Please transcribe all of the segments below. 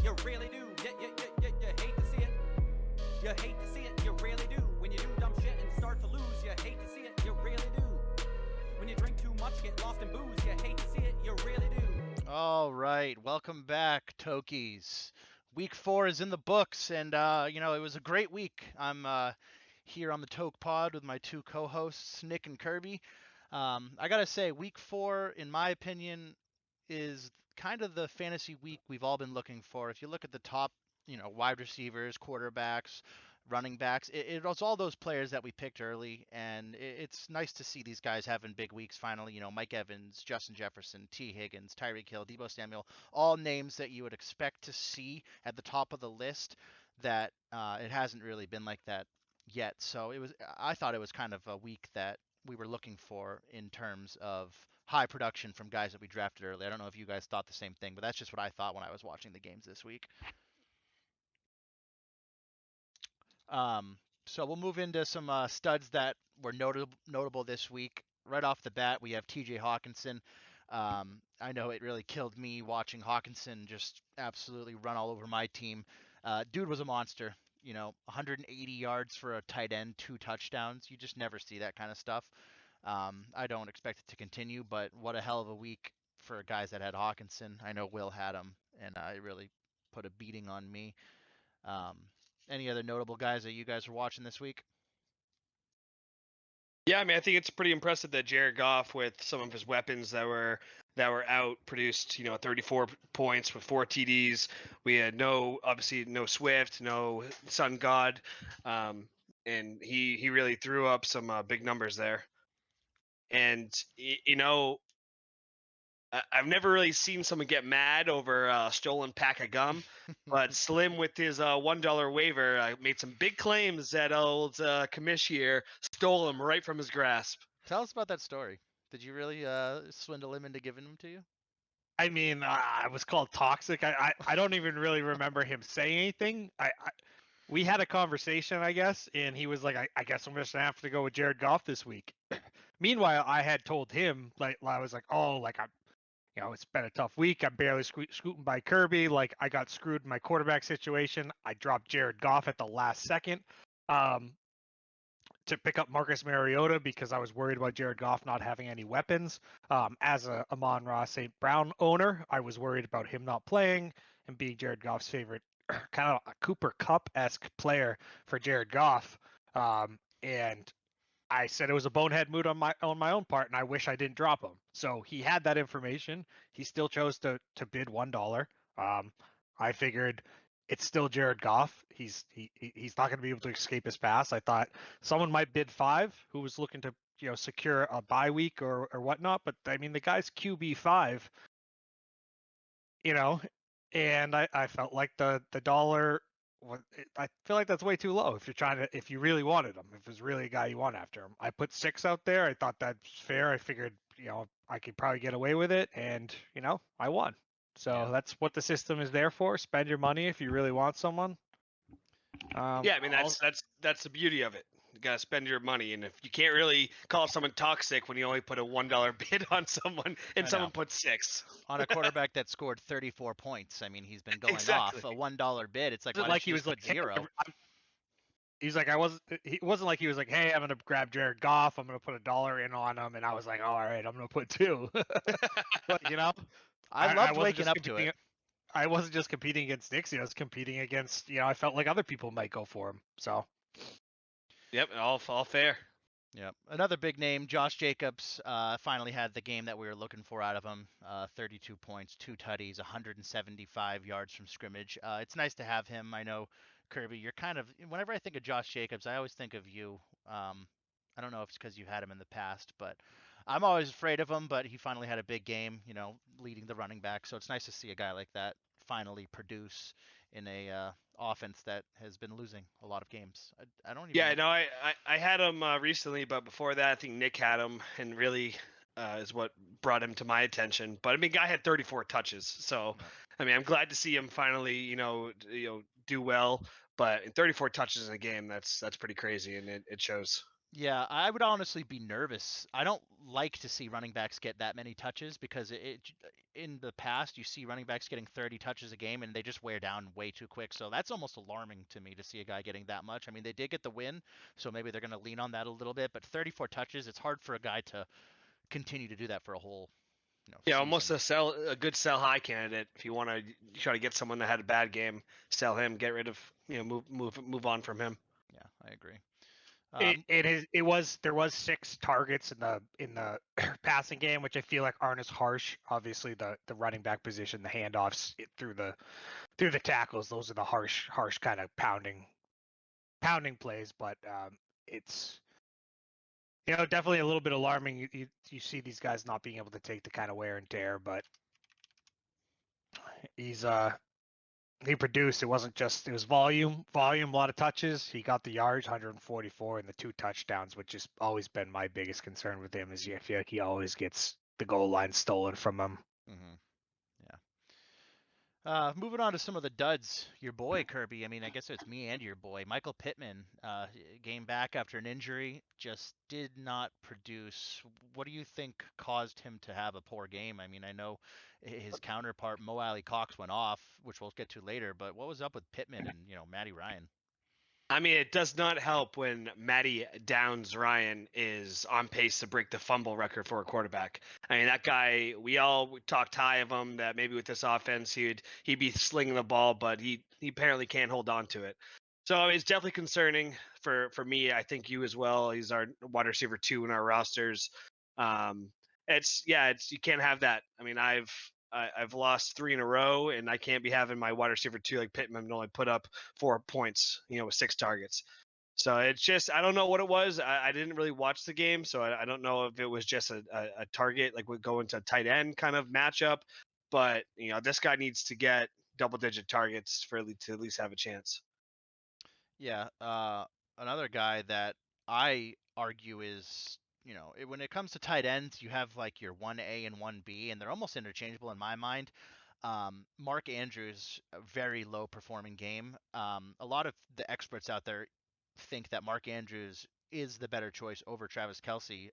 You really do. You hate to see it. You hate to see it. You really do. When you do dumb shit and start to lose, you hate to see it. You really do. When you drink too much, get lost in booze, you hate to see it. You really do. All right, welcome back, Tokies. Week 4 is in the books, and it was a great week. I'm here on the Toke Pod with my two co-hosts, Nick and Kirby. I gotta say, Week 4, in my opinion, is kind of the fantasy week we've all been looking for. If you look at the top, wide receivers, quarterbacks, running backs, it was all those players that we picked early, and it's nice to see these guys having big weeks finally. Mike Evans, Justin Jefferson, T. Higgins, Tyreek Hill, Deebo Samuel, all names that you would expect to see at the top of the list. That it hasn't really been like that yet. So I thought it was kind of a week that we were looking for in terms of high production from guys that we drafted early. I don't know if you guys thought the same thing, but that's just what I thought when I was watching the games this week. So we'll move into some studs that were notable this week. Right off the bat, we have T.J. Hawkinson. I know it really killed me watching Hawkinson just absolutely run all over my team. Dude was a monster. 180 yards for a tight end, 2 touchdowns. You just never see that kind of stuff. I don't expect it to continue, but what a hell of a week for guys that had Hawkinson. I know Will had him, and it really put a beating on me. Um, any other notable guys that you guys were watching this week? Yeah, I mean, I think it's pretty impressive that Jared Goff, with some of his weapons that were out, produced 34 points with 4 TDs. We had obviously no Swift, no Sun God, and he really threw up some big numbers there. And I've never really seen someone get mad over a stolen pack of gum, but Slim with his $1 waiver made some big claims that old commish here stole him right from his grasp. Tell us about that story. Did you really swindle him into giving them to you? I mean, I was called toxic. I don't even really remember him saying anything. We had a conversation, I guess, and he was like, I guess I'm just gonna have to go with Jared Goff this week. Meanwhile, I had told him, like, I was like, oh, like it's been a tough week. I'm barely scooting by Kirby. Like, I got screwed in my quarterback situation. I dropped Jared Goff at the last second to pick up Marcus Mariota because I was worried about Jared Goff not having any weapons. As a Amon-Ra St. Brown owner, I was worried about him not playing and being Jared Goff's favorite, kind of a Cooper Kupp-esque player for Jared Goff. And I said it was a bonehead move on my own part, and I wish I didn't drop him. So he had that information. He still chose to bid $1. I figured it's still Jared Goff. He's not going to be able to escape his past. I thought someone might bid 5 who was looking to secure a bye week or whatnot. But I mean, the guy's QB 5. And I felt like the dollar. I feel like that's way too low if you really wanted him, if there's really a guy you want after him. I put 6 out there. I thought that's fair. I figured, I could probably get away with it, and I won. So that's what the system is there for. Spend your money if you really want someone. Yeah, I mean, that's the beauty of it. You gotta spend your money, and if you can't really call someone toxic when you only put a $1 bid on someone and someone put 6 on a quarterback that scored 34 points. I mean, he's been going exactly. off a $1 bid. It's like, he was like 0. He's like, it wasn't like he was like, hey, I'm gonna grab Jared Goff, I'm gonna put $1 in on him, and I was like, all right, I'm gonna put 2. But I loved waking up to it. I wasn't just competing against Dixie. I was competing against, I felt like other people might go for him. So. Yep, all fair. Yep. Another big name, Josh Jacobs, finally had the game that we were looking for out of him. 32 points, 2 tutties, 175 yards from scrimmage. It's nice to have him. I know, Kirby, you're kind of, whenever I think of Josh Jacobs, I always think of you. I don't know if it's because you had him in the past, but I'm always afraid of him, but he finally had a big game, leading the running back. So it's nice to see a guy like that finally produce in a offense that has been losing a lot of games. I don't even. Yeah, no, I had him recently, but before that, I think Nick had him, and really is what brought him to my attention. But I mean, guy had 34 touches, so I mean, I'm glad to see him finally, do well. But in 34 touches in a game, that's pretty crazy, and it shows. Yeah, I would honestly be nervous. I don't like to see running backs get that many touches because in the past you see running backs getting 30 touches a game and they just wear down way too quick. So that's almost alarming to me to see a guy getting that much. I mean, they did get the win, so maybe they're going to lean on that a little bit, but 34 touches, it's hard for a guy to continue to do that for a whole, Yeah, almost season. a good sell high candidate. If you want to try to get someone that had a bad game, sell him, get rid of, move on from him. Yeah, I agree. There was 6 targets in the passing game, which I feel like aren't as harsh. Obviously, the running back position, the handoffs through the tackles, those are the harsh kind of pounding plays. But it's definitely a little bit alarming. You see these guys not being able to take the kind of wear and tear, but he produced. It was volume, a lot of touches. He got the yards, 144, and the 2 touchdowns, which has always been my biggest concern with him. Is I feel like he always gets the goal line stolen from him. Mm-hmm. Moving on to some of the duds. Your boy Kirby. I mean, I guess it's me and your boy Michael Pittman. Came back after an injury, just did not produce. What do you think caused him to have a poor game? I mean, I know his counterpart Mo Alley Cox went off, which we'll get to later. But what was up with Pittman and Matty Ryan? I mean, it does not help when Matty Downs Ryan is on pace to break the fumble record for a quarterback. I mean, that guy, we all talked high of him that maybe with this offense he'd be slinging the ball, but he apparently can't hold on to it. So it's definitely concerning for me. I think you as well. He's our wide receiver 2 in our rosters. It's you can't have that. I mean, I've lost 3 in a row, and I can't be having my wide receiver 2 like Pittman only put up 4 points, with 6 targets. So it's just I don't know what it was. I didn't really watch the game, so I don't know if it was just a target like would go into tight end kind of matchup. But this guy needs to get double-digit targets to at least have a chance. Yeah, another guy that I argue is, when it comes to tight ends, you have like your 1A and 1B, and they're almost interchangeable in my mind. Mark Andrews, a very low performing game. A lot of the experts out there think that Mark Andrews is the better choice over Travis Kelsey.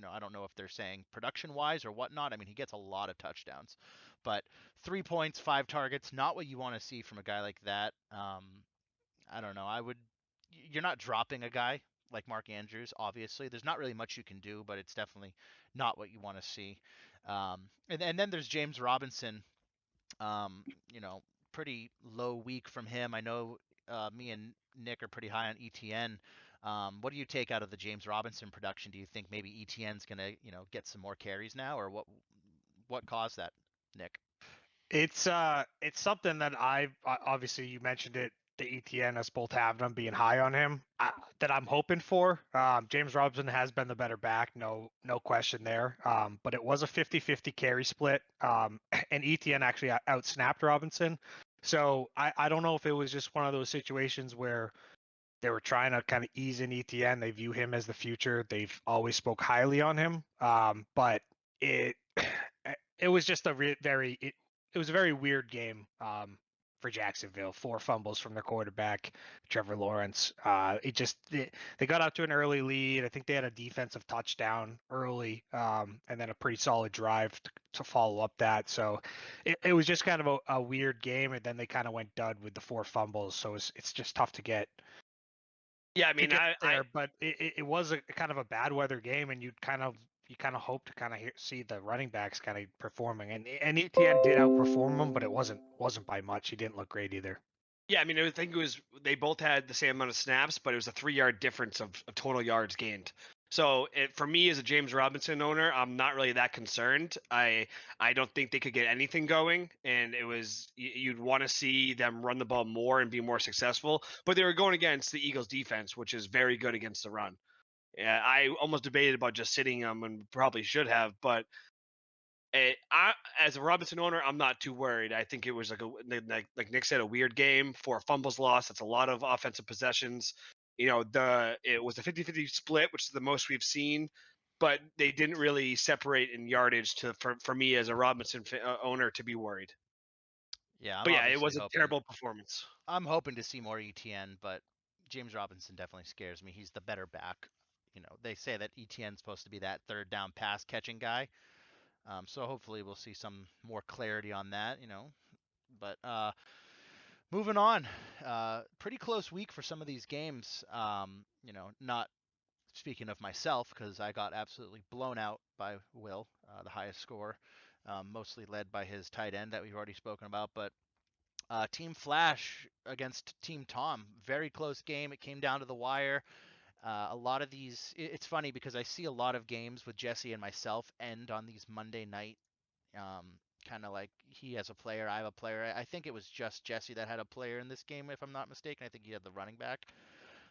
I don't know if they're saying production wise or whatnot. I mean, he gets a lot of touchdowns, but 3 points, 5 targets, not what you want to see from a guy like that. I don't know. You're not dropping a guy like Mark Andrews, obviously. There's not really much you can do, but it's definitely not what you want to see. And then there's James Robinson. Um, you know, Pretty low week from him. I know me and Nick are pretty high on ETN. What do you take out of the James Robinson production? Do you think maybe ETN's gonna, get some more carries now, or what caused that, Nick? It's something that obviously you mentioned it. The ETN us both having them being high on him that I'm hoping for. James Robinson has been the better back, no question there. But it was a 50-50 carry split, and ETN actually outsnapped Robinson. So I don't know if it was just one of those situations where they were trying to kind of ease in ETN. They view him as the future. They've always spoke highly on him. But it it was just it was a very weird game for Jacksonville. 4 fumbles from their quarterback, Trevor Lawrence. They got out to an early lead. I think they had a defensive touchdown early, and then a pretty solid drive to follow up that. So it was just kind of a weird game, and then they kind of went dud with the 4 fumbles. So it's just tough to get. Yeah, I mean, But it was a kind of a bad weather game, and you kind of hope to kind of see the running backs kind of performing, and ETN did outperform them, but it wasn't by much. He didn't look great either. Yeah, I mean, I think it was they both had the same amount of snaps, but it was a 3-yard difference of total yards gained. So for me as a James Robinson owner, I'm not really that concerned. I don't think they could get anything going, and you'd want to see them run the ball more and be more successful. But they were going against the Eagles defense, which is very good against the run. Yeah, I almost debated about just sitting them and probably should have, but as a Robinson owner, I'm not too worried. I think it was like Nick said, a weird game. 4 fumbles lost. That's a lot of offensive possessions. It was a 50-50 split, which is the most we've seen, but they didn't really separate in yardage for me as a Robinson owner to be worried. Yeah, But yeah, it was a terrible performance. I'm hoping to see more ETN, but James Robinson definitely scares me. He's the better back, they say that ETN's supposed to be that third down pass catching guy. So hopefully we'll see some more clarity on that. But moving on, pretty close week for some of these games. Not speaking of myself, because I got absolutely blown out by Will, the highest score, mostly led by his tight end that we've already spoken about. But Team Flash against Team Tom, very close game. It came down to the wire. A lot of these, it's funny because I see a lot of games with Jesse and myself end on these Monday night, kind of like he has a player, I have a player. I think it was just Jesse that had a player in this game, if I'm not mistaken. I think he had the running back.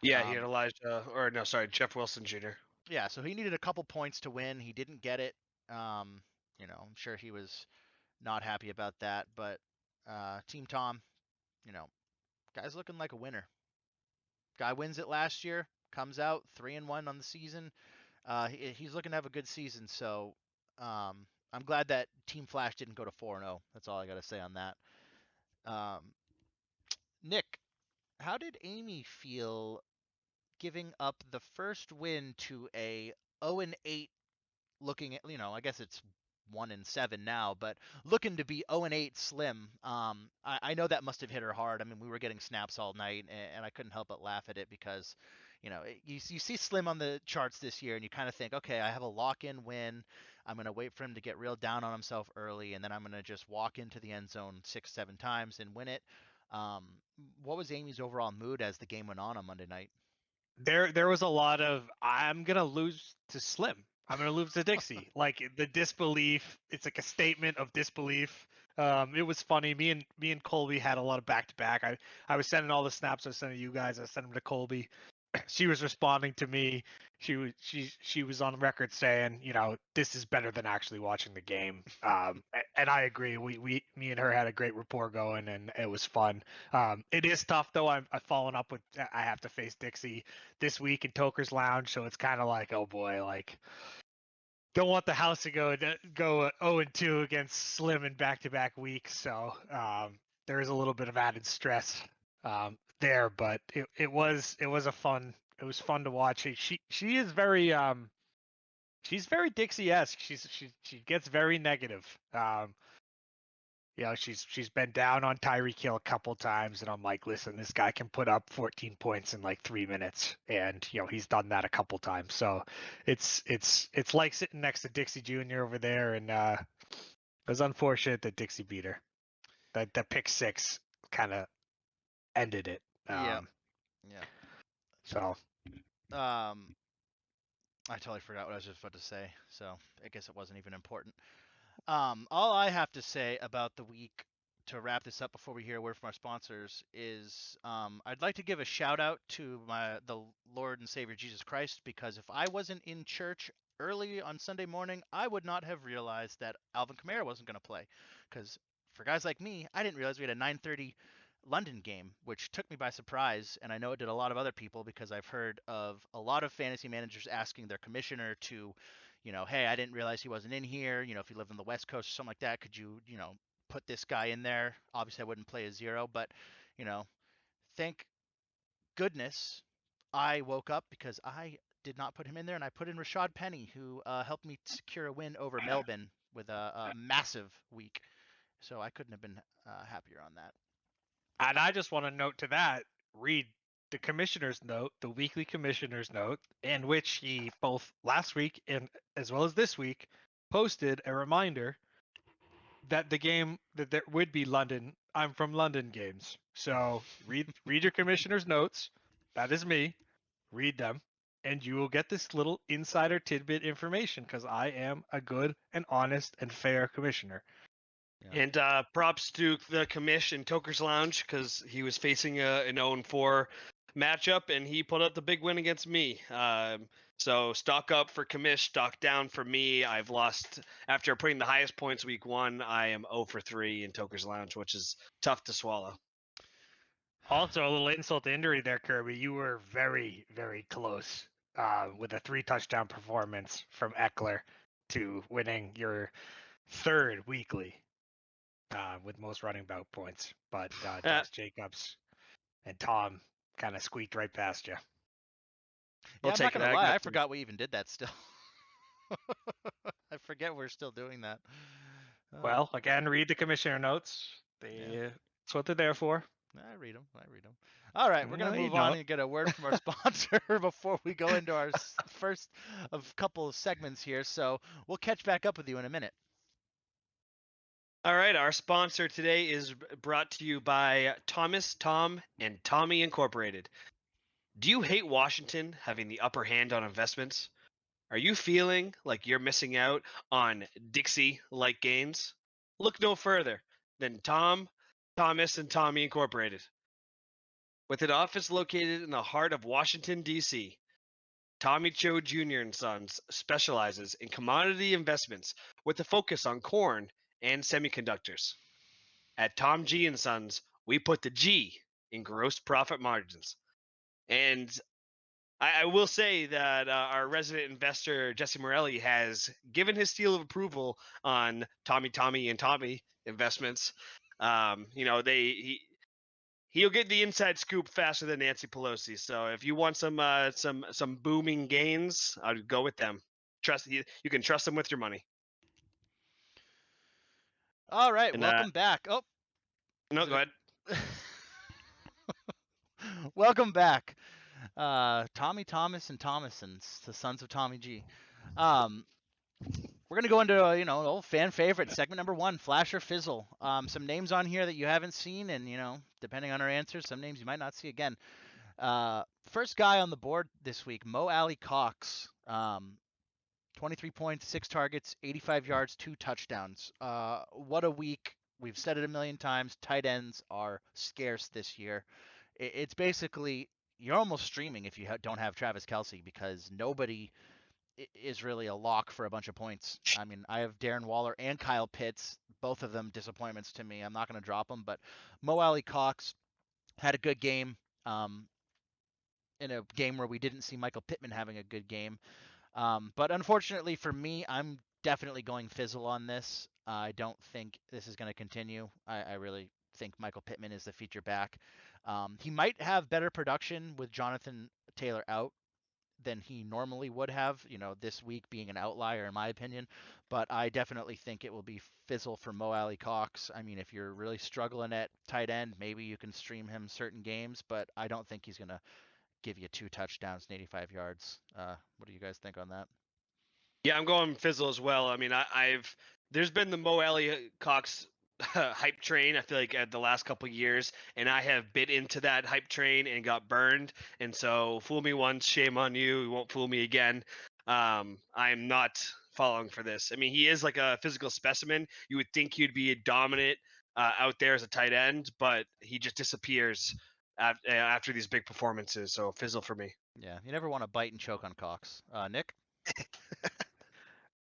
Yeah, he had Elijah, or no, sorry, Jeff Wilson Jr. Yeah, so he needed a couple points to win. He didn't get it. I'm sure he was not happy about that. But Team Tom, guy's looking like a winner. Guy wins it last year, comes out 3-1 on the season. He's looking to have a good season. So I'm glad that Team Flash didn't go to 4-0. That's all I got to say on that. Nick, how did Amy feel giving up the first win to a 0-8 looking at, I guess it's 1-7 now, but looking to be 0-8 Slim? I know that must have hit her hard. I mean, we were getting snaps all night, and I couldn't help but laugh at it because, you see Slim on the charts this year, and you kind of think, okay, I have a lock-in win. I'm going to wait for him to get real down on himself early, and then I'm going to just walk into the end zone 6-7 times and win it. What was Amy's overall mood as the game went on Monday night? There was a lot of I'm gonna lose to Slim. I'm gonna lose to Dixie. Like the disbelief. It's like a statement of disbelief. It was funny. Me and Colby had a lot of back to back. I was sending all the snaps I was sending you guys. I sent them to Colby. She was responding to me. She was on record saying, this is better than actually watching the game. And I agree. Me and her had a great rapport going, and it was fun. It is tough though. I've fallen up with. I have to face Dixie this week in Toker's Lounge, so it's kind of like, oh boy, like don't want the house to go 0-2 against Slim in back-to-back weeks. So there is a little bit of added stress there, but it was fun to watch. She is very she's very Dixie-esque. She gets very negative. She's been down on Tyreek Hill a couple times, and I'm like, listen, this guy can put up 14 points in like 3 minutes, and he's done that a couple times. So it's like sitting next to Dixie Jr. over there, and it was unfortunate that Dixie beat her. That pick six kind of ended it. Yeah. So. I totally forgot what I was just about to say, so I guess it wasn't even important. All I have to say about the week to wrap this up before we hear a word from our sponsors is I'd like to give a shout out to the Lord and Savior Jesus Christ, because if I wasn't in church early on Sunday morning, I would not have realized that Alvin Kamara wasn't going to play. Because for guys like me, I didn't realize we had a 9:30 London game, which took me by surprise, and I know it did a lot of other people, because I've heard of a lot of fantasy managers asking their commissioner to, hey, I didn't realize he wasn't in here. If you live on the West Coast or something like that, could you, put this guy in there? Obviously, I wouldn't play a zero, but, thank goodness I woke up, because I did not put him in there, and I put in Rashad Penny, who helped me secure a win over Melbourne with a massive week. So I couldn't have been happier on that. And I just want to note to that, read the commissioner's note, the weekly commissioner's note, in which he both last week and as well as this week posted a reminder that the game that there would be London. I'm from London games. So read your commissioner's notes. That is me. Read them, and you will get this little insider tidbit information, because I am a good and honest and fair commissioner. Yeah. And props to the commish in Toker's Lounge, because he was facing an 0-4 matchup, and he put up the big win against me. So stock up for commish, stock down for me. I've lost after putting the highest points week 1. I am 0-3 in Toker's Lounge, which is tough to swallow. Also, a little insult to injury there, Kirby. You were very, very close with a 3-touchdown performance from Eckler to winning your third weekly with most running back points. But Josh Jacobs and Tom kind of squeaked right past you. Yeah, I'll I'm not take it. gonna I lie, got I them. forgot we even did that still. I forget we're still doing that. Well, again, read the commissioner notes. That's what they're there for. I read them. All right, we're No, gonna you move on don't. and get a word from our sponsor before we go into our first of couple of segments here. So we'll catch back up with you in a minute. All right, our sponsor today is brought to you by Thomas, Tom, and Tommy Incorporated. Do you hate Washington having the upper hand on investments? Are you feeling like you're missing out on Dixie-like gains? Look no further than Thomas, and Tommy Incorporated. With an office located in the heart of Washington, D.C., Tommy Cho Jr. and Sons specializes in commodity investments with a focus on corn and semiconductors. At Tom G and Sons, we put the G in gross profit margins. And I will say that our resident investor Jesse Morelli has given his seal of approval on Tommy and Tommy investments. He'll get the inside scoop faster than Nancy Pelosi. So if you want some booming gains, I'd go with them. You can trust them with your money. All right, And welcome back. Oh, no, go ahead. welcome back, Tommy Thomas and Thomasons, the sons of Tommy G. We're gonna go into an old fan favorite segment number 1, Flash or Fizzle. Some names on here that you haven't seen, and depending on our answers, some names you might not see again. First guy on the board this week, Mo Alley Cox. 23 points, 6 targets, 85 yards, 2 touchdowns. What a week. We've said it a million times. Tight ends are scarce this year. It's basically, you're almost streaming if you don't have Travis Kelce, because nobody is really a lock for a bunch of points. I mean, I have Darren Waller and Kyle Pitts, both of them disappointments to me. I'm not going to drop them, but Mo Alley Cox had a good game in a game where we didn't see Michael Pittman having a good game. But unfortunately for me, I'm definitely going fizzle on this. I don't think this is going to continue. I really think Michael Pittman is the feature back. He might have better production with Jonathan Taylor out than he normally would have, this week being an outlier in my opinion. But I definitely think it will be fizzle for Mo Alley Cox. I mean, if you're really struggling at tight end, maybe you can stream him certain games, but I don't think he's going to give you 2 touchdowns and 85 yards. What do you guys think on that? Yeah, I'm going fizzle as well. I mean, there's been the Mo Alley Cox hype train. I feel like at the last couple years, and I have bit into that hype train and got burned. And so, fool me once, shame on you. You won't fool me again. I'm not falling for this. I mean, he is like a physical specimen. You would think he'd be dominant out there as a tight end, but he just disappears after these big performances. So fizzle for me. Yeah, you never want to bite and choke on Cox. Nick?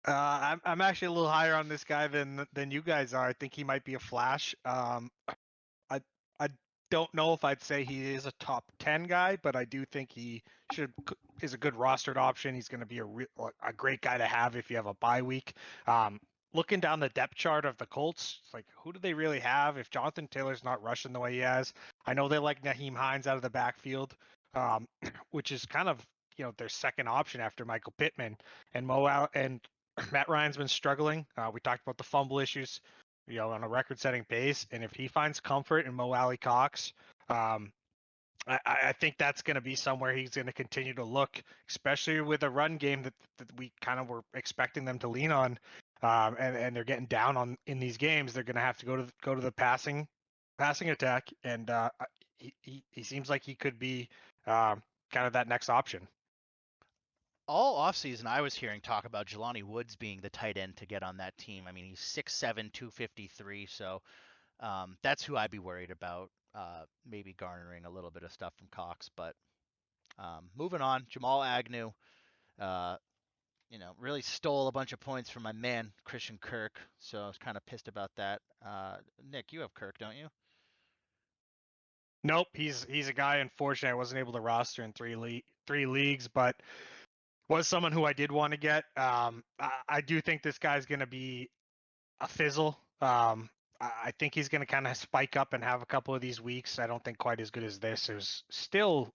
I'm actually a little higher on this guy than you guys are. I think he might be a flash. I I don't know if I'd say he is a top 10 guy, but I do think he is a good rostered option. He's going to be a great guy to have if you have a bye week. Looking down the depth chart of the Colts, it's like, who do they really have if Jonathan Taylor's not rushing the way he has? I know they like Naheem Hines out of the backfield, which is kind of their second option after Michael Pittman and and Matt Ryan's been struggling. We talked about the fumble issues, on a record-setting pace. And if he finds comfort in Mo Alley Cox, I think that's going to be somewhere he's going to continue to look, especially with a run game that we kind of were expecting them to lean on. And they're getting down in these games. They're going to have to go to the passing attack, and he seems like he could be kind of that next option. All offseason, I was hearing talk about Jelani Woods being the tight end to get on that team. I mean, he's 6'7", 253, so that's who I'd be worried about, maybe garnering a little bit of stuff from Cox. But moving on, Jamal Agnew, really stole a bunch of points from my man, Christian Kirk, so I was kind of pissed about that. Nick, you have Kirk, don't you? Nope, he's a guy. Unfortunately, I wasn't able to roster in three leagues, but was someone who I did want to get. I do think this guy's going to be a fizzle. I think he's going to kind of spike up and have a couple of these weeks. I don't think quite as good as this. It was still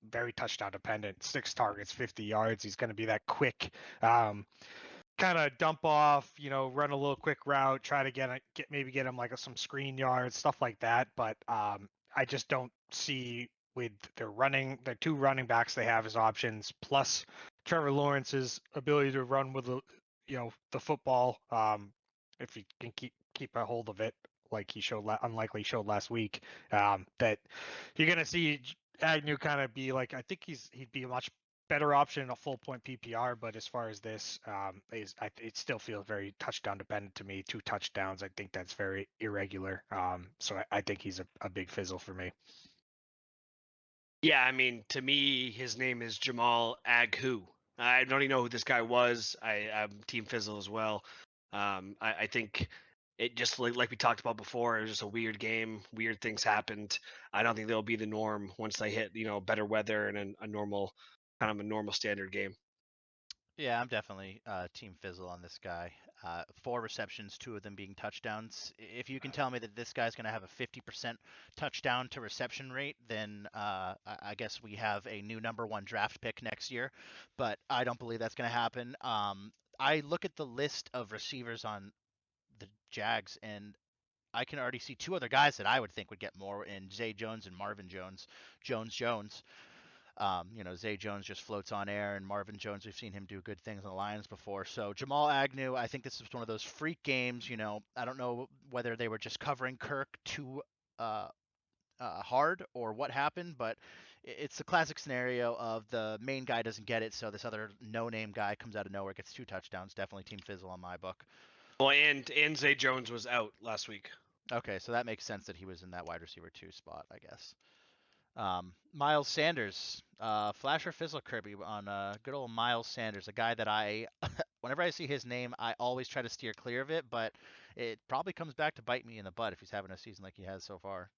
very touchdown dependent. 6 targets, 50 yards. He's going to be that quick, kind of dump off, run a little quick route, try to get him like some screen yards, stuff like that. But I just don't see with their 2 running backs they have as options, plus Trevor Lawrence's ability to run with the football. If he can keep a hold of it, like he showed, unlikely showed last week, that you're gonna see Agnew kind of be like, I think he'd be a much better option in a full point PPR. But as far as this, it still feels very touchdown dependent to me. 2 touchdowns, I think that's very irregular. So I think he's a big fizzle for me. Yeah, I mean, to me, his name is Jamal Agnew. I don't even know who this guy was. I'm Team Fizzle as well. I think it just like we talked about before, it was just a weird game. Weird things happened. I don't think they'll be the norm once they hit, better weather and a normal, kind of a normal standard game. Yeah, I'm definitely Team Fizzle on this guy. 4 receptions, 2 of them being touchdowns. If you can tell me that this guy's going to have a 50% touchdown to reception rate, then I guess we have a new #1 draft pick next year. But I don't believe that's going to happen. I look at the list of receivers on the Jags, and I can already see 2 other guys that I would think would get more in Zay Jones and Marvin Jones. Jones. Zay Jones just floats on air, and Marvin Jones, we've seen him do good things in the Lions before. So Jamal Agnew, I think this is one of those freak games. I don't know whether they were just covering Kirk too hard or what happened, but it's the classic scenario of the main guy doesn't get it, so this other no-name guy comes out of nowhere, gets 2 touchdowns. Definitely Team Fizzle on my book. Well, and Zay Jones was out last week. Okay, so that makes sense that he was in that wide receiver 2 spot, I guess. Miles Sanders, Flash or Fizzle Kirby on good old Miles Sanders, a guy that whenever I see his name, I always try to steer clear of it, but it probably comes back to bite me in the butt if he's having a season like he has so far.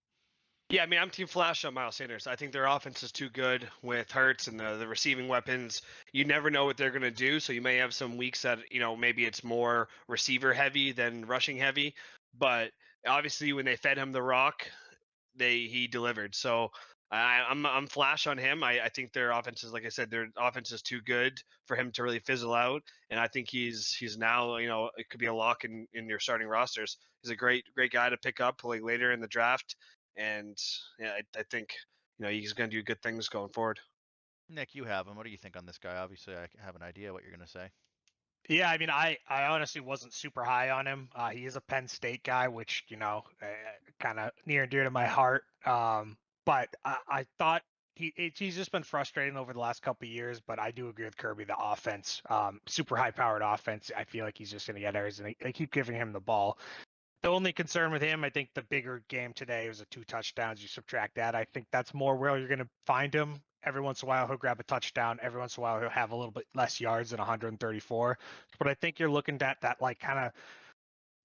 Yeah, I mean, I'm Team Flash on Miles Sanders. I think their offense is too good with Hurts and the receiving weapons. You never know what they're going to do, so you may have some weeks that, maybe it's more receiver heavy than rushing heavy. But obviously, when they fed him the rock, he delivered. So I'm Flash on him. I think their offense is, like I said, their offense is too good for him to really fizzle out. And I think he's now, it could be a lock in your starting rosters. He's a great guy to pick up like later in the draft. And yeah, I think he's going to do good things going forward. Nick, you have him. What do you think on this guy? Obviously, I have an idea what you're going to say. Yeah, I mean, I honestly wasn't super high on him. He is a Penn State guy, which, kind of near and dear to my heart. But I thought he's just been frustrating over the last couple of years. But I do agree with Kirby. The offense, super high-powered offense. I feel like he's just going to get errors, and they keep giving him the ball. The only concern with him, I think the bigger game today was the 2 touchdowns. You subtract that, I think that's more where you're going to find him. Every once in a while, he'll grab a touchdown. Every once in a while, he'll have a little bit less yards than 134. But I think you're looking at that like kind of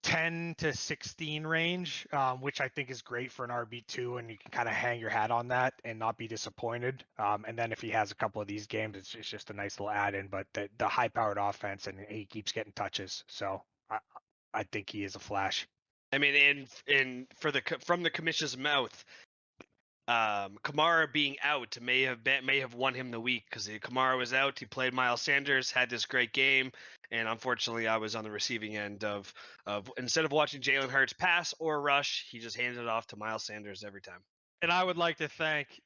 10 to 16 range, which I think is great for an RB2, and you can kind of hang your hat on that and not be disappointed. And then if he has a couple of these games, it's just a nice little add-in. But the high-powered offense, and he keeps getting touches. So I think he is a flash. I mean, from the commissioner's mouth, Kamara being out may have won him the week, because Kamara was out. He played Miles Sanders, had this great game, and unfortunately, I was on the receiving end of instead of watching Jalen Hurts pass or rush, he just handed it off to Miles Sanders every time. And I would like to thank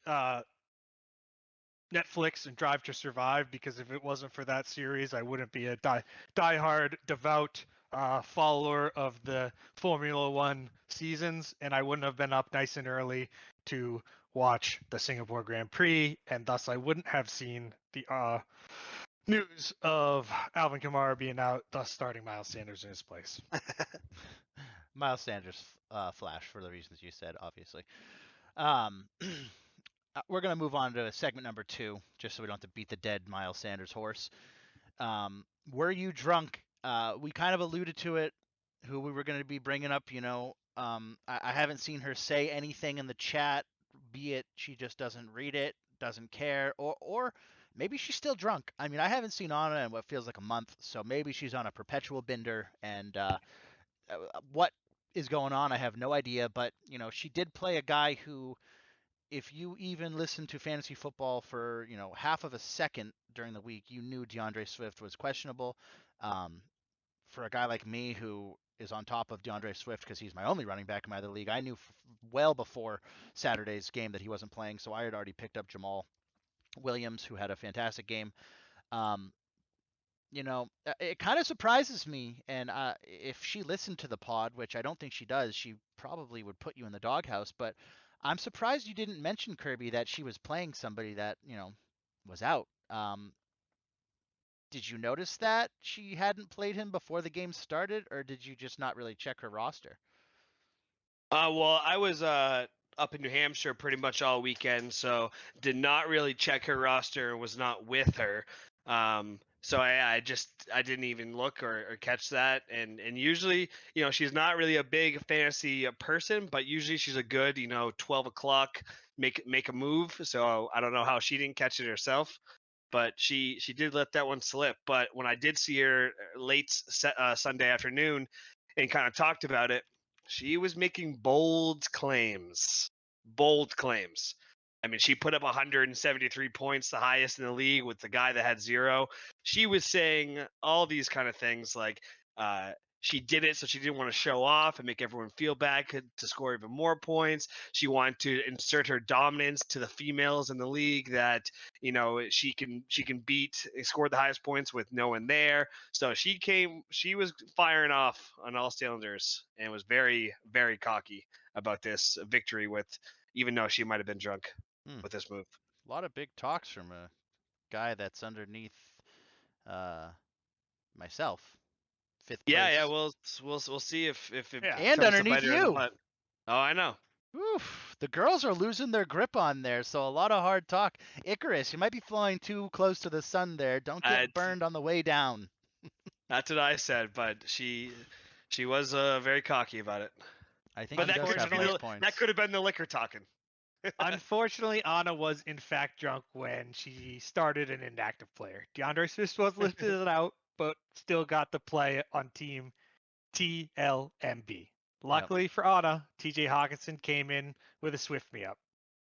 Netflix and Drive to Survive, because if it wasn't for that series, I wouldn't be a diehard, devout follower of the Formula One seasons, and I wouldn't have been up nice and early to watch the Singapore Grand Prix, and thus I wouldn't have seen the news of Alvin Kamara being out, thus starting Miles Sanders in his place. Miles Sanders, flash for the reasons you said, obviously. We're going to move on to segment number 2, just so we don't have to beat the dead Miles Sanders horse. Were you drunk? We kind of alluded to it, who we were going to be bringing up. I haven't seen her say anything in the chat, be it she just doesn't read it, doesn't care, or maybe she's still drunk. I mean, I haven't seen Anna in what feels like a month, so maybe she's on a perpetual bender. And what is going on. I have no idea, but you know, she did play a guy who, if you even listened to fantasy football for, you know, half of a second during the week, you knew DeAndre Swift was questionable. Um, for a guy like me who is on top of DeAndre Swift because he's my only running back in my other league, I knew well before Saturday's game that he wasn't playing, so I had already picked up Jamal Williams, who had a fantastic game. Um, you know, it kind of surprises me. And if she listened to the pod, which I don't think she does, she probably would put you in the doghouse. But I'm surprised you didn't mention, Kirby, that she was playing somebody that, you know, was out. Did you notice that she hadn't played him before the game started, or did you just not really check her roster? Well, I was up in New Hampshire pretty much all weekend, so did not really check her roster and was not with her. So I didn't even look or catch that. And usually, you know, she's not really a big fantasy person, but usually she's a good, you know, 12 o'clock make a move. So I don't know how she didn't catch it herself, but she did let that one slip. But when I did see her late Sunday afternoon and kind of talked about it, she was making bold claims. Bold claims. I mean, she put up 173 points, the highest in the league, with the guy that had 0. She was saying all these kind of things like she did it so she didn't want to show off and make everyone feel bad to score even more points. She wanted to insert her dominance to the females in the league, that, you know, she can beat, score the highest points with no one there. So she was firing off on all cylinders and was very, very cocky about this victory, with, even though she might have been drunk with this move. A lot of big talks from a guy that's underneath myself. 5th place. Yeah. We'll see if it Yeah. And comes to underneath bite her in the you. butt. Oh, I know. Oof, the girls are losing their grip on there, so a lot of hard talk. Icarus, you might be flying too close to the sun there. Don't get burned on the way down. That's what I said, but she was very cocky about it. I think But he that does could, have be nice points. that could have been the liquor talking. Unfortunately, Anna was in fact drunk when she started an inactive player. DeAndre Swift was lifted out, but still got to play on team TLMB. Luckily for Anna, TJ Hawkinson came in with a Swift me up.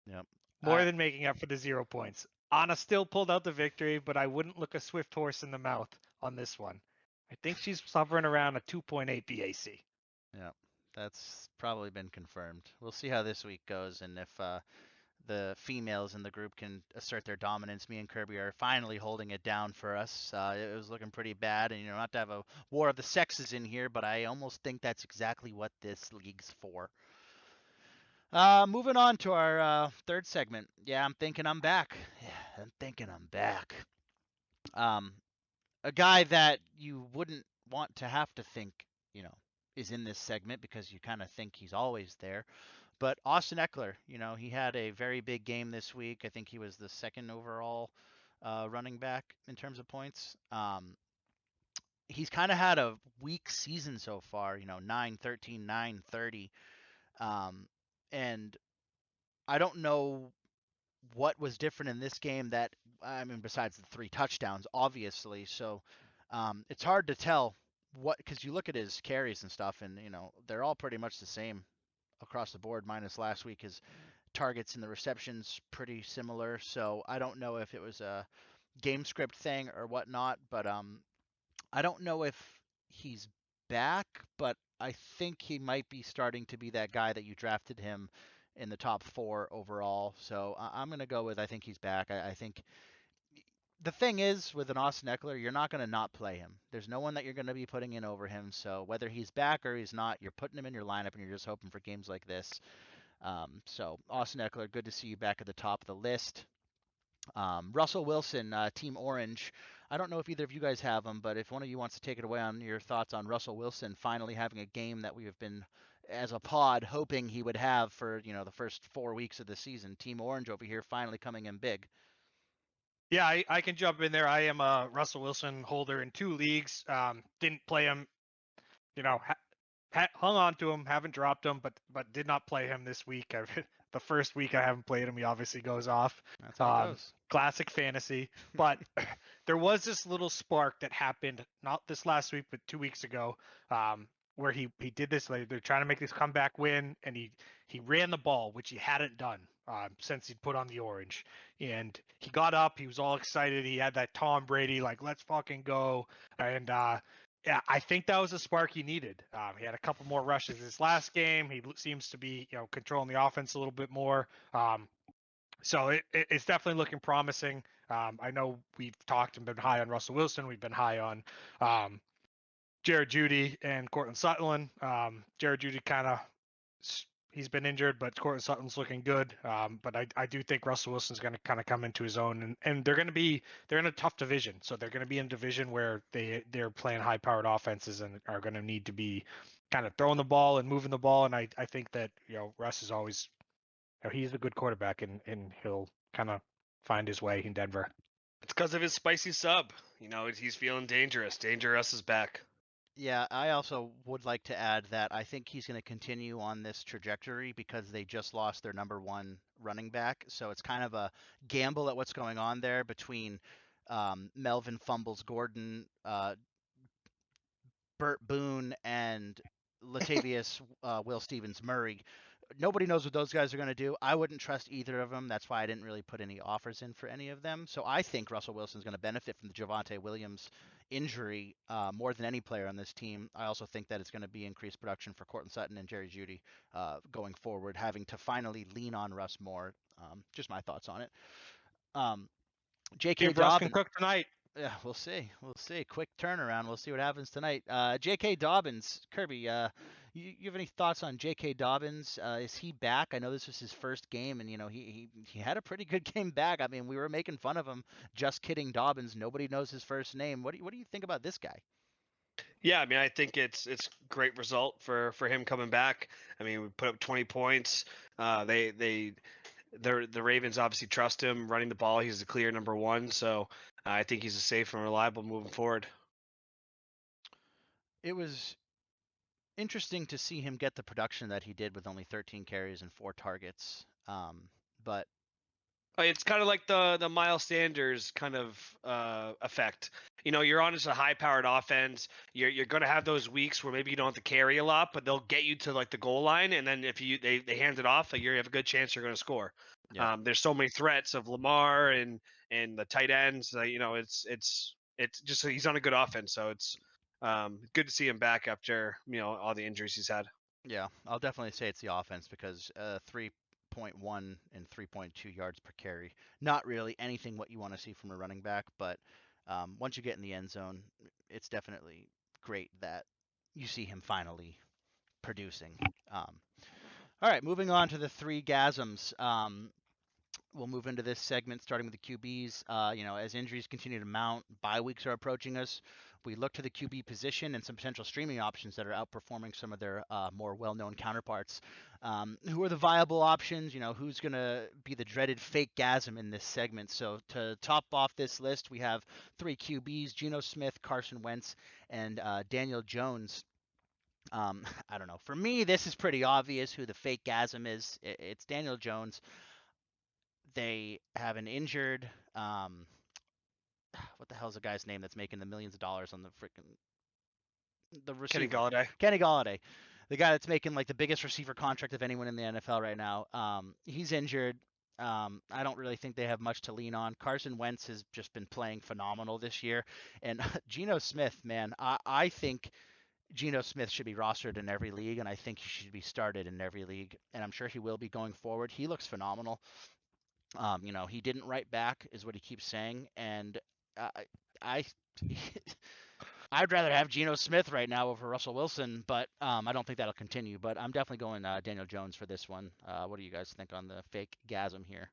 Yep. More than making up for the 0 points. Anna still pulled out the victory, but I wouldn't look a Swift horse in the mouth on this one. I think she's hovering around a 2.8 BAC. Yeah, that's probably been confirmed. We'll see how this week goes, and if the females in the group can assert their dominance. Me and Kirby are finally holding it down for us. It was looking pretty bad, and, you know, not to have a war of the sexes in here, but I almost think that's exactly what this league's for. Moving on to our third segment. Yeah, I'm thinking I'm back. Yeah, I'm thinking I'm back. A guy that you wouldn't want to have to think, you know, is in this segment because you kind of think he's always there. But Austin Eckler, you know, he had a very big game this week. I think he was the second overall running back in terms of points. He's kind of had a weak season so far, you know, 9-13, 9-30. And I don't know what was different in this game that, I mean, besides the 3 touchdowns, obviously. So it's hard to tell what, because you look at his carries and stuff, and, you know, they're all pretty much the same across the board, minus last week. His targets and the receptions pretty similar. So I don't know if it was a game script thing or whatnot, but I don't know if he's back, but I think he might be starting to be that guy that you drafted him in the top 4 overall. So I'm going to go with, I think he's back. I think the thing is, with an Austin Eckler, you're not going to not play him. There's no one that you're going to be putting in over him. So whether he's back or he's not, you're putting him in your lineup and you're just hoping for games like this. So Austin Eckler, good to see you back at the top of the list. Russell Wilson, Team Orange. I don't know if either of you guys have him, but if one of you wants to take it away on your thoughts on Russell Wilson finally having a game that we have been, as a pod, hoping he would have for, you know, the first 4 weeks of the season. Team Orange over here finally coming in big. Yeah, I can jump in there. I am a Russell Wilson holder in 2 leagues. Didn't play him, you know, hung on to him, haven't dropped him, but did not play him this week. The first week I haven't played him, he obviously goes off. That's how it goes. Classic fantasy. But there was this little spark that happened, not this last week, but 2 weeks ago. where he did this. Like, they're trying to make this comeback win, and he ran the ball, which he hadn't done since he'd put on the orange. And he got up, he was all excited. He had that Tom Brady like, let's fucking go. And yeah, I think that was a spark he needed. He had a couple more rushes this last game. He seems to be, controlling the offense a little bit more. So it's definitely looking promising. I know we've talked and been high on Russell Wilson. We've been high on Jared Judy and Cortland Sutton. Jared Judy he's been injured, but Cortland Sutton's looking good. But I do think Russell Wilson's going to kind of come into his own, and they're in a tough division, so they're going to be in a division where they're playing high-powered offenses and are going to need to be kind of throwing the ball and moving the ball. And I think that Russ is always he's a good quarterback, and he'll kind of find his way in Denver. It's because of his spicy sub. He's feeling dangerous. Dangerous is back. Yeah, I also would like to add that I think he's going to continue on this trajectory because they just lost their number one running back. So it's kind of a gamble at what's going on there between Melvin Fumbles Gordon, Burt Boone, and Latavius Will Stevens Murray. Nobody knows what those guys are going to do. I wouldn't trust either of them. That's why I didn't really put any offers in for any of them. So I think Russell Wilson's going to benefit from the Javonte Williams injury more than any player on this team. I also think that it's going to be increased production for Cortland Sutton and Jerry Jeudy going forward, having to finally lean on Russ more. Just my thoughts on it. J.K. If Russ Dobbins can cook tonight. Yeah, we'll see. We'll see. Quick turnaround. We'll see what happens tonight. J.K. Dobbins, Kirby, you have any thoughts on J.K. Dobbins? Is he back? I know this was his first game, and he had a pretty good game back. I mean, we were making fun of him. Just kidding, Dobbins. Nobody knows his first name. What do you think about this guy? Yeah, I mean, I think it's great result for him coming back. I mean, we put up 20 points. The Ravens obviously trust him running the ball. He's the clear number one, so I think he's a safe and reliable moving forward. It was interesting to see him get the production that he did with only 13 carries and 4 targets. But it's kind of like the Miles Sanders kind of effect. You're on just a high-powered offense. You're going to have those weeks where maybe you don't have to carry a lot, but they'll get you to like the goal line, and then if they hand it off, like, you have a good chance you're going to score. Yeah. There's so many threats of Lamar and the tight ends. It's just he's on a good offense, so it's good to see him back after all the injuries he's had. Yeah, I'll definitely say it's the offense because 3.1 and 3.2 yards per carry. Not really anything what you want to see from a running back, but once you get in the end zone, it's definitely great that you see him finally producing. All right, moving on to the 3 gasms. We'll move into this segment starting with the QBs. As injuries continue to mount, bye weeks are approaching us. We look to the QB position and some potential streaming options that are outperforming some of their more well-known counterparts. Who are the viable options? Who's going to be the dreaded fake gasm in this segment? So to top off this list, we have 3 QBs: Geno Smith, Carson Wentz, and Daniel Jones. I don't know. For me, this is pretty obvious who the fake gasm is. It's Daniel Jones. They have an injured what the hell's the guy's name that's making the millions of dollars on the receiver? Kenny Golladay. Kenny Golladay, the guy that's making like the biggest receiver contract of anyone in the NFL right now. He's injured. I don't really think they have much to lean on. Carson Wentz has just been playing phenomenal this year, and Geno Smith, man, I think Geno Smith should be rostered in every league, and I think he should be started in every league, and I'm sure he will be going forward. He looks phenomenal. He didn't write back, is what he keeps saying, and I'd rather have Geno Smith right now over Russell Wilson, but I don't think that'll continue. But I'm definitely going Daniel Jones for this one. What do you guys think on the fake gasm here?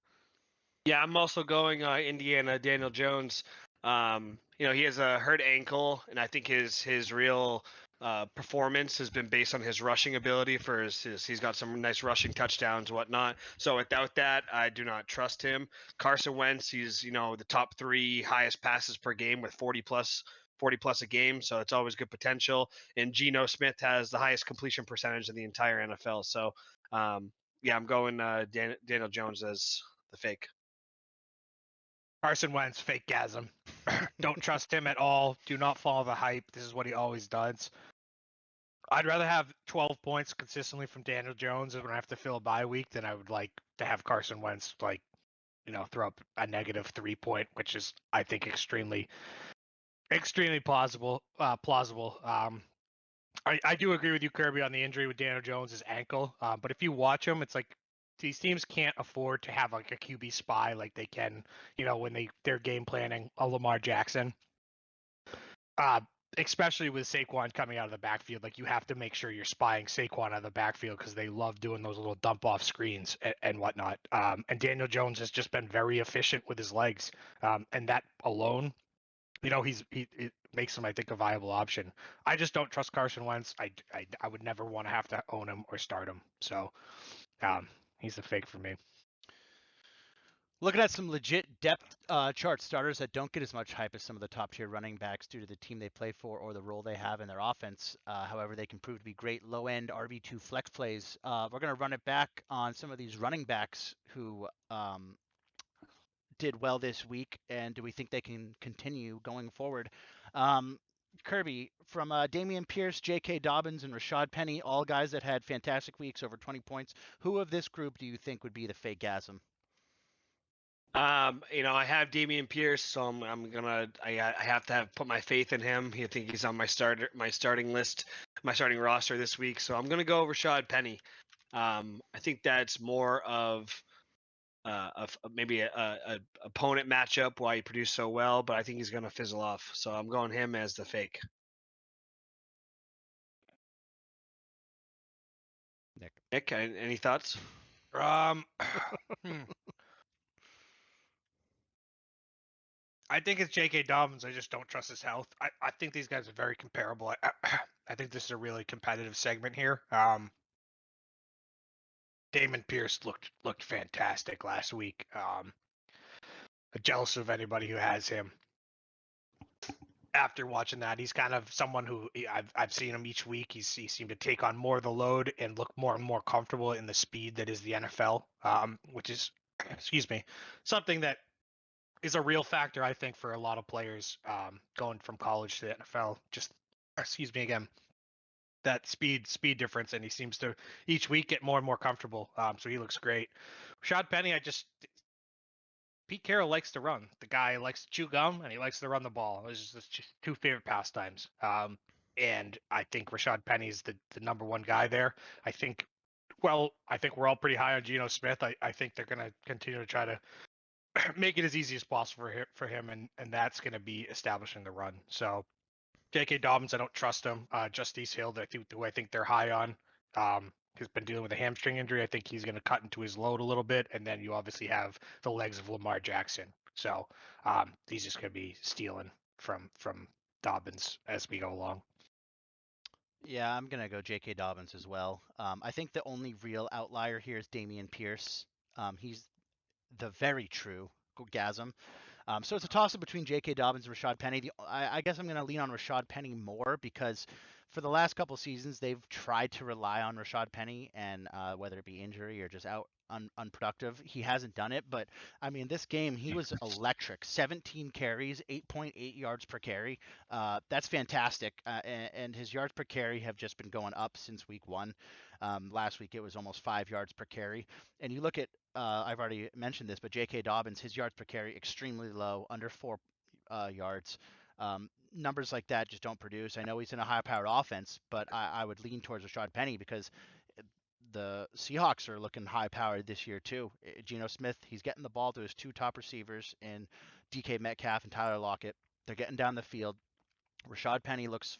Yeah, I'm also going Indiana, Daniel Jones. He has a hurt ankle, and I think his real performance has been based on his rushing ability. He's got some nice rushing touchdowns, whatnot. So without that, I do not trust him. Carson Wentz, he's the top 3 highest passes per game with 40 plus a game, so it's always good potential. And Geno Smith has the highest completion percentage in the entire NFL. So yeah, I'm going Daniel Jones as the fake. Carson Wentz, fake gasm. Don't trust him at all. Do not follow the hype. This is what he always does. I'd rather have 12 points consistently from Daniel Jones when I have to fill a bye week than I would like to have Carson Wentz throw up a negative 3 point, which is I think extremely plausible. I do agree with you, Kirby, on the injury with Daniel Jones' ankle. But if you watch him, it's like these teams can't afford to have like a QB spy like they can, when they're game planning a Lamar Jackson. Especially with Saquon coming out of the backfield, like you have to make sure you're spying Saquon out of the backfield because they love doing those little dump off screens and whatnot. And Daniel Jones has just been very efficient with his legs, and that alone, it makes him, I think, a viable option. I just don't trust Carson Wentz. I would never want to have to own him or start him. So he's the fake for me. Looking at some legit depth chart starters that don't get as much hype as some of the top tier running backs due to the team they play for or the role they have in their offense. However, they can prove to be great low end RB2 flex plays. We're going to run it back on some of these running backs who did well this week, and do we think they can continue going forward? Kirby, from Dameon Pierce, J.K. Dobbins, and Rashad Penny, all guys that had fantastic weeks over 20 points. Who of this group do you think would be the fake-gasm? I have Dameon Pierce, so I have to put my faith in him. I think he's on my starting list, my starting roster this week. So I'm gonna go Rashad Penny. I think that's more of maybe a opponent matchup why he produced so well, but I think he's gonna fizzle off. So I'm going him as the fake. Nick, any thoughts? I think it's J.K. Dobbins. I just don't trust his health. I think these guys are very comparable. I think this is a really competitive segment here. Damon Pierce looked fantastic last week. Jealous of anybody who has him. After watching that, he's kind of someone who I've seen him each week. He seemed to take on more of the load and look more and more comfortable in the speed that is the NFL, which is, something that is a real factor, I think, for a lot of players going from college to the NFL. Just, that speed difference, and he seems to each week get more and more comfortable. So he looks great. Rashad Penny, Pete Carroll likes to run. The guy likes to chew gum and he likes to run the ball. It's just two favorite pastimes. And I think Rashad Penny is the number one guy there. I think we're all pretty high on Geno Smith. I think they're going to continue to try to make it as easy as possible for him, and that's going to be establishing the run. So J.K. Dobbins, I don't trust him. Justice Hill, who I think they're high on, has been dealing with a hamstring injury. I think he's going to cut into his load a little bit, and then you obviously have the legs of Lamar Jackson. So he's just going to be stealing from Dobbins as we go along. Yeah, I'm going to go J.K. Dobbins as well. I think the only real outlier here is Dameon Pierce. He's the very true gasm. So it's a toss-up between J.K. Dobbins and Rashad Penny. I guess I'm going to lean on Rashad Penny more because for the last couple seasons, they've tried to rely on Rashad Penny, and whether it be injury or just out unproductive, he hasn't done it. But, I mean, this game, he was electric. 17 carries, 8.8 yards per carry. That's fantastic. And his yards per carry have just been going up since week one. Last week, it was almost 5 yards per carry. And you look at I've already mentioned this, but J.K. Dobbins, his yards per carry extremely low, under 4 yards. Numbers like that just don't produce. I know he's in a high-powered offense, but I would lean towards Rashad Penny because the Seahawks are looking high-powered this year too. Geno Smith, he's getting the ball to his two top receivers in DK Metcalf and Tyler Lockett. They're getting down the field. Rashad Penny looks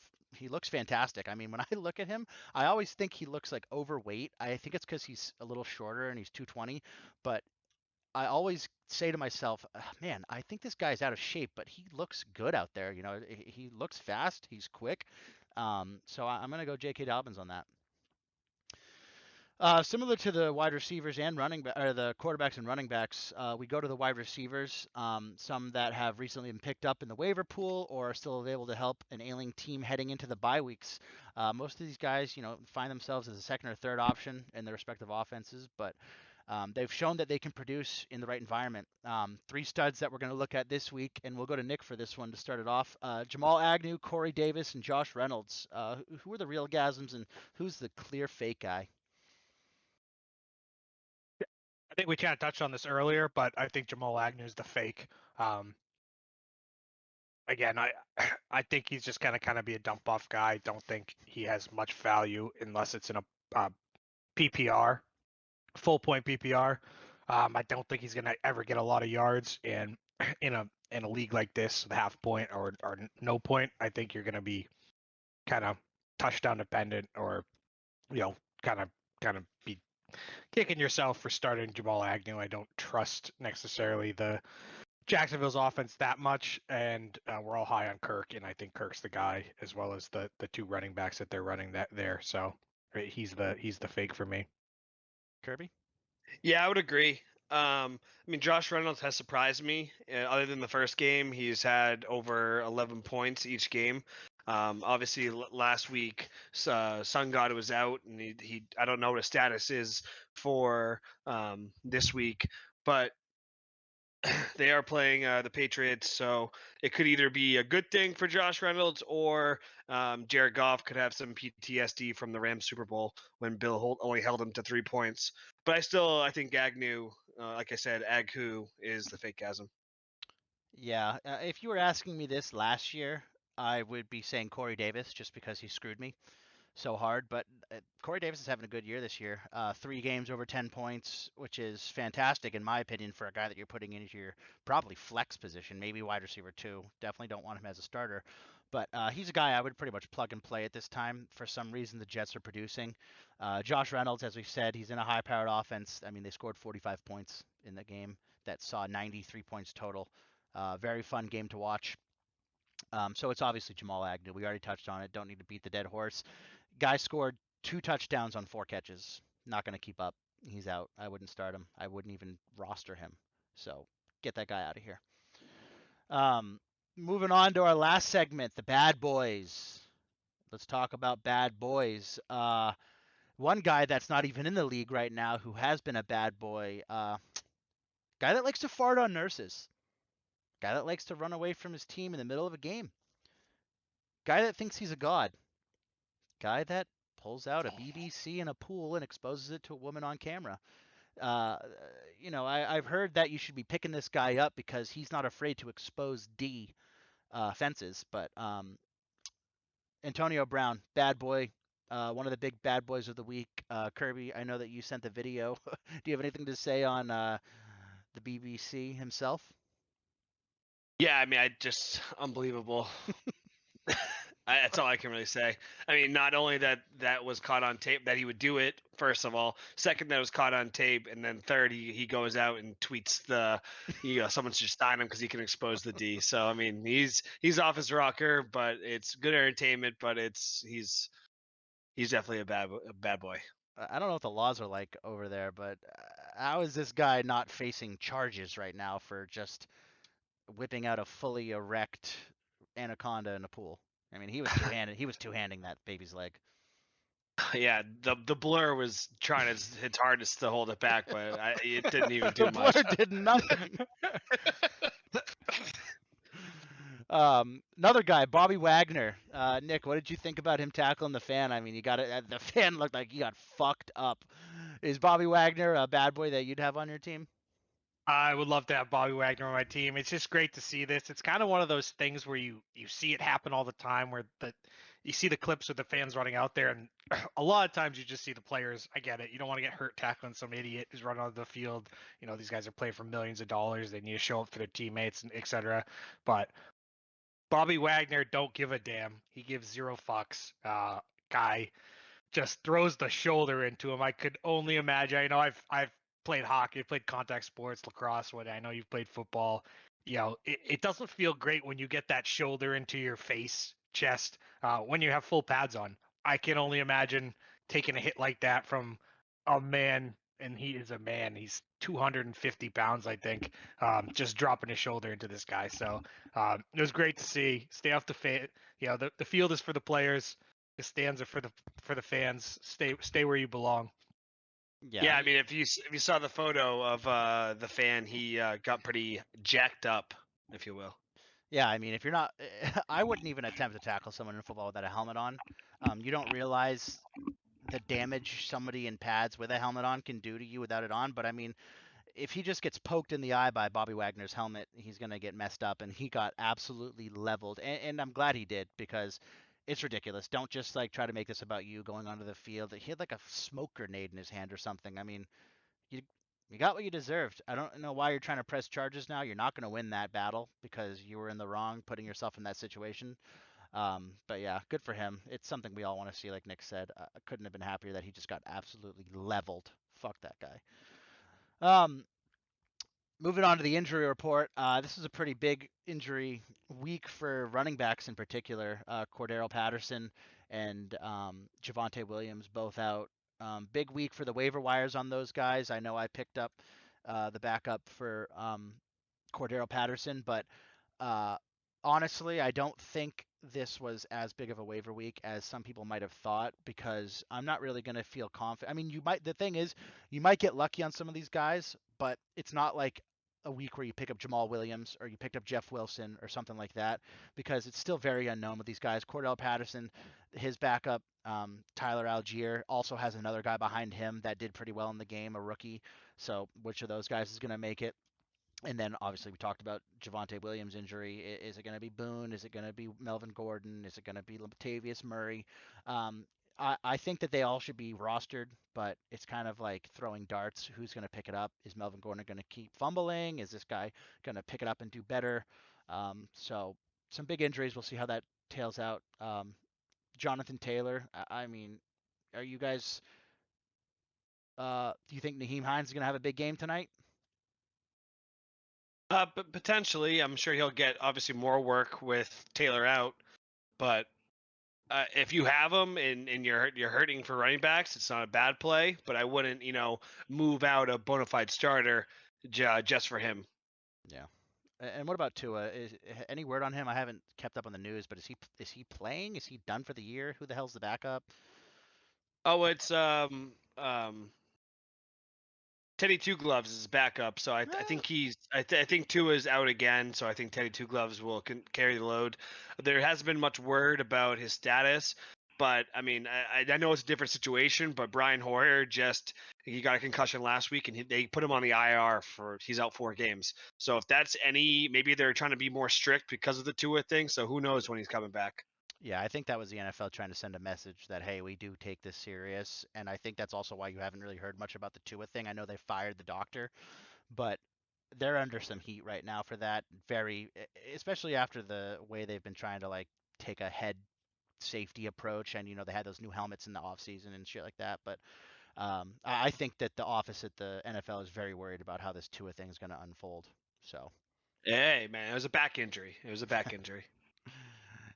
fantastic. I mean, when I look at him, I always think he looks like overweight. I think it's because he's a little shorter and he's 220, but I always say to myself, man, I think this guy's out of shape, but he looks good out there. You know, he looks fast, he's quick. So I'm going to go J.K. Dobbins on that. Similar to the wide receivers and the quarterbacks and running backs, we go to the wide receivers. Some that have recently been picked up in the waiver pool or are still available to help an ailing team heading into the bye weeks. Most of these guys, find themselves as a second or third option in their respective offenses, but They've shown that they can produce in the right environment. 3 studs that we're going to look at this week, and we'll go to Nick for this one to start it off. Jamal Agnew, Corey Davis, and Josh Reynolds. Who are the real gasms, and who's the clear fake guy? I think we kind of touched on this earlier, but I think Jamal Agnew is the fake. Again, I think he's just gonna kind of be a dump off guy. Don't think he has much value unless it's in a PPR, full point PPR. I don't think he's gonna ever get a lot of yards, and in a league like this, the half point or no point, I think you're gonna be kind of touchdown dependent, or kind of be kicking yourself for starting Jamal Agnew. I don't trust necessarily the Jacksonville's offense that much, and we're all high on Kirk, and I think Kirk's the guy, as well as the 2 running backs that they're running there. So he's the fake for me. Kirby? Yeah, I would agree. I mean, Josh Reynolds has surprised me. Other than the first game, he's had over 11 points each game. Obviously, last week, Sun God was out, and he I don't know what his status is for this week, but they are playing the Patriots, so it could either be a good thing for Josh Reynolds, or Jared Goff could have some PTSD from the Rams Super Bowl when Bill Holt only held him to 3 points. But I think Agnew, like I said, Aghu is the fake chasm. Yeah, if you were asking me this last year, I would be saying Corey Davis just because he screwed me so hard. But Corey Davis is having a good year this year. 3 games over 10 points, which is fantastic in my opinion for a guy that you're putting into your probably flex position, maybe wide receiver 2. Definitely don't want him as a starter. But he's a guy I would pretty much plug and play at this time. For some reason, the Jets are producing. Josh Reynolds, as we said, he's in a high-powered offense. I mean, they scored 45 points in the game that saw 93 points total. Very fun game to watch. So it's obviously Jamal Agnew. We already touched on it. Don't need to beat the dead horse. Guy scored 2 touchdowns on 4 catches. Not going to keep up. He's out. I wouldn't start him. I wouldn't even roster him. So get that guy out of here. Moving on to our last segment, the bad boys. Let's talk about bad boys. One guy that's not even in the league right now who has been a bad boy. Guy that likes to fart on nurses. Guy that likes to run away from his team in the middle of a game. Guy that thinks he's a god. Guy that pulls out a BBC in a pool and exposes it to a woman on camera. I've heard that you should be picking this guy up because he's not afraid to expose D offenses. But Antonio Brown, bad boy, one of the big bad boys of the week. Kirby, I know that you sent the video. Do you have anything to say on the BBC himself? Yeah, I mean, just unbelievable. That's all I can really say. I mean, not only that was caught on tape, that he would do it, first of all. Second, that was caught on tape. And then third, he goes out and tweets someone should sign him because he can expose the D. So, I mean, he's off his rocker, but it's good entertainment, but he's definitely a bad boy. I don't know what the laws are like over there, but how is this guy not facing charges right now for just whipping out a fully erect anaconda in a pool? I mean, he was two-handed. He was two-handing that baby's leg. Yeah, the blur was trying its hardest to hold it back, but it didn't even do The much. blur did nothing. Another guy, Bobby Wagner. Nick, what did you think about him tackling the fan? I mean, the fan looked like he got fucked up. Is Bobby Wagner a bad boy that you'd have on your team? I would love to have Bobby Wagner on my team. It's just great to see this. It's kind of one of those things where you see it happen all the time, where you see the clips with the fans running out there, and a lot of times you just see the players. I get it. You don't want to get hurt tackling some idiot who's running onto the field. You know, these guys are playing for millions of dollars. They need to show up for their teammates, and etc. But Bobby Wagner don't give a damn. He gives 0 fucks. Guy just throws the shoulder into him. I could only imagine. I know I've played hockey, played contact sports, lacrosse. What I know you've played football. You know, it doesn't feel great when you get that shoulder into your face, chest, when you have full pads on. I can only imagine taking a hit like that from a man, and he is a man. He's 250 pounds, I think, just dropping his shoulder into this guy. So it was great to see. Stay off the fan. You know, the field is for the players. The stands are for the fans. Stay where you belong. Yeah, I mean, if you saw the photo of the fan, he got pretty jacked up, if you will. Yeah, I mean, if you're not, I wouldn't even attempt to tackle someone in football without a helmet on. You don't realize the damage somebody in pads with a helmet on can do to you without it on. But I mean, if he just gets poked in the eye by Bobby Wagner's helmet, he's going to get messed up, and he got absolutely leveled. And I'm glad he did, because it's ridiculous. Don't just like try to make this about you going onto the field. He had like a smoke grenade in his hand or something. I mean, you you got what you deserved. I don't know why you're trying to press charges now. You're not going to win that battle because you were in the wrong, putting yourself in that situation. But yeah, good for him. It's something we all want to see, like Nick said. I couldn't have been happier that he just got absolutely leveled. Fuck that guy. Um, Moving on to the injury report. This is a pretty big injury week for running backs in particular. Cordero Patterson and Javonte Williams both out. Big week for the waiver wires on those guys. I know I picked up the backup for Cordero Patterson, but uh, honestly, I don't think this was as big of a waiver week as some people might have thought, because I'm not really going to feel confident. I mean, you might. The thing is, you might get lucky on some of these guys, but it's not like a week where you pick up Jamal Williams or you picked up Jeff Wilson or something like that, because it's still very unknown with these guys. Cordell Patterson, his backup, Tyler Algier, also has another guy behind him that did pretty well in the game, a rookie. So which of those guys is going to make it? And then obviously we talked about Javonte Williams' injury. Is it going to be Boone? Is it going to be Melvin Gordon? Is it going to be Latavius Murray? Um, I think that they all should be rostered, but it's kind of like throwing darts. Who's going to pick it up? Is Melvin Gordon going to keep fumbling? Is this guy going to pick it up and do better? So some big injuries. We'll see how that tails out. Jonathan Taylor. I mean, are you guys? Do you think Naheem Hines is going to have a big game tonight? But potentially, I'm sure he'll get obviously more work with Taylor out. But if you have him and you're hurting for running backs, it's not a bad play. But I wouldn't, move out a bona fide starter just for him. Yeah. And what about Tua? Any word on him? I haven't kept up on the news, but is he playing? Is he done for the year? Who the hell's the backup? Oh, it's Teddy Two Gloves is backup, so I think I think Tua is out again, so I think Teddy Two Gloves will carry the load. There hasn't been much word about his status, but I mean, I know it's a different situation. But Brian Hoyer he got a concussion last week, and they put him on the IR he's out 4 games. So if that's maybe they're trying to be more strict because of the Tua thing. So who knows when he's coming back? Yeah, I think that was the NFL trying to send a message that, hey, we do take this serious. And I think that's also why you haven't really heard much about the Tua thing. I know they fired the doctor, but they're under some heat right now for that. Especially after the way they've been trying to like take a head safety approach, and they had those new helmets in the off season and shit like that. But I think that the office at the NFL is very worried about how this Tua thing is going to unfold. So, Hey man, it was a back injury. It was a back injury.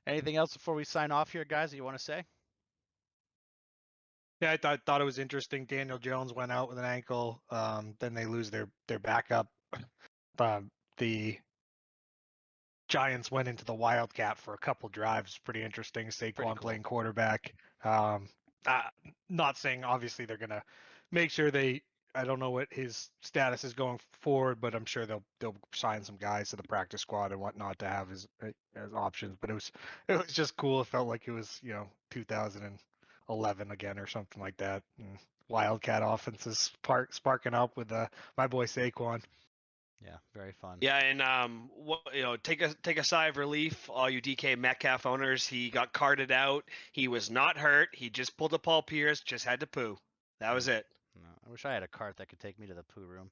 anything else before we sign off here, guys, that you want to say? Yeah, I thought it was interesting. Daniel Jones went out with an ankle. Then they lose their backup. The Giants went into the Wildcat for a couple drives. Pretty interesting. Saquon Pretty cool. playing quarterback. Not saying obviously they're gonna make sure they. I don't know what his status is going forward, but I'm sure they'll sign some guys to the practice squad and whatnot to have as options. But it was just cool. It felt like it was 2011 again or something like that. And Wildcat offenses sparking up with my boy Saquon. Yeah, very fun. Yeah, and take a sigh of relief, all you DK Metcalf owners. He got carted out. He was not hurt. He just pulled a Paul Pierce. Just had to poo. That was it. No, I wish I had a cart that could take me to the poo room.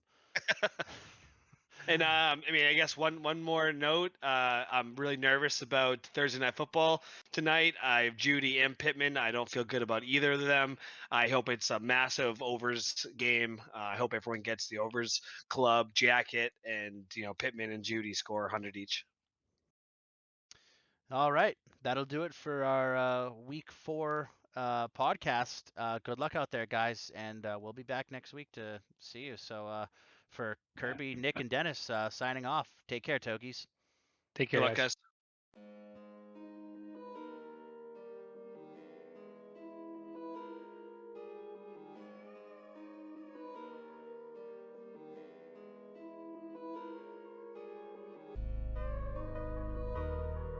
And I mean, I guess one more note. I'm really nervous about Thursday Night Football tonight. I have Judy and Pittman. I don't feel good about either of them. I hope it's a massive overs game. I hope everyone gets the overs club jacket, and Pittman and Judy score 100 each. All right, that'll do it for our week 4 podcast. Good luck out there, guys, and we'll be back next week to see you. So for Kirby, Nick, and Dennis, signing off. Take care, Tokies. Take Good care, luck, guys. guys.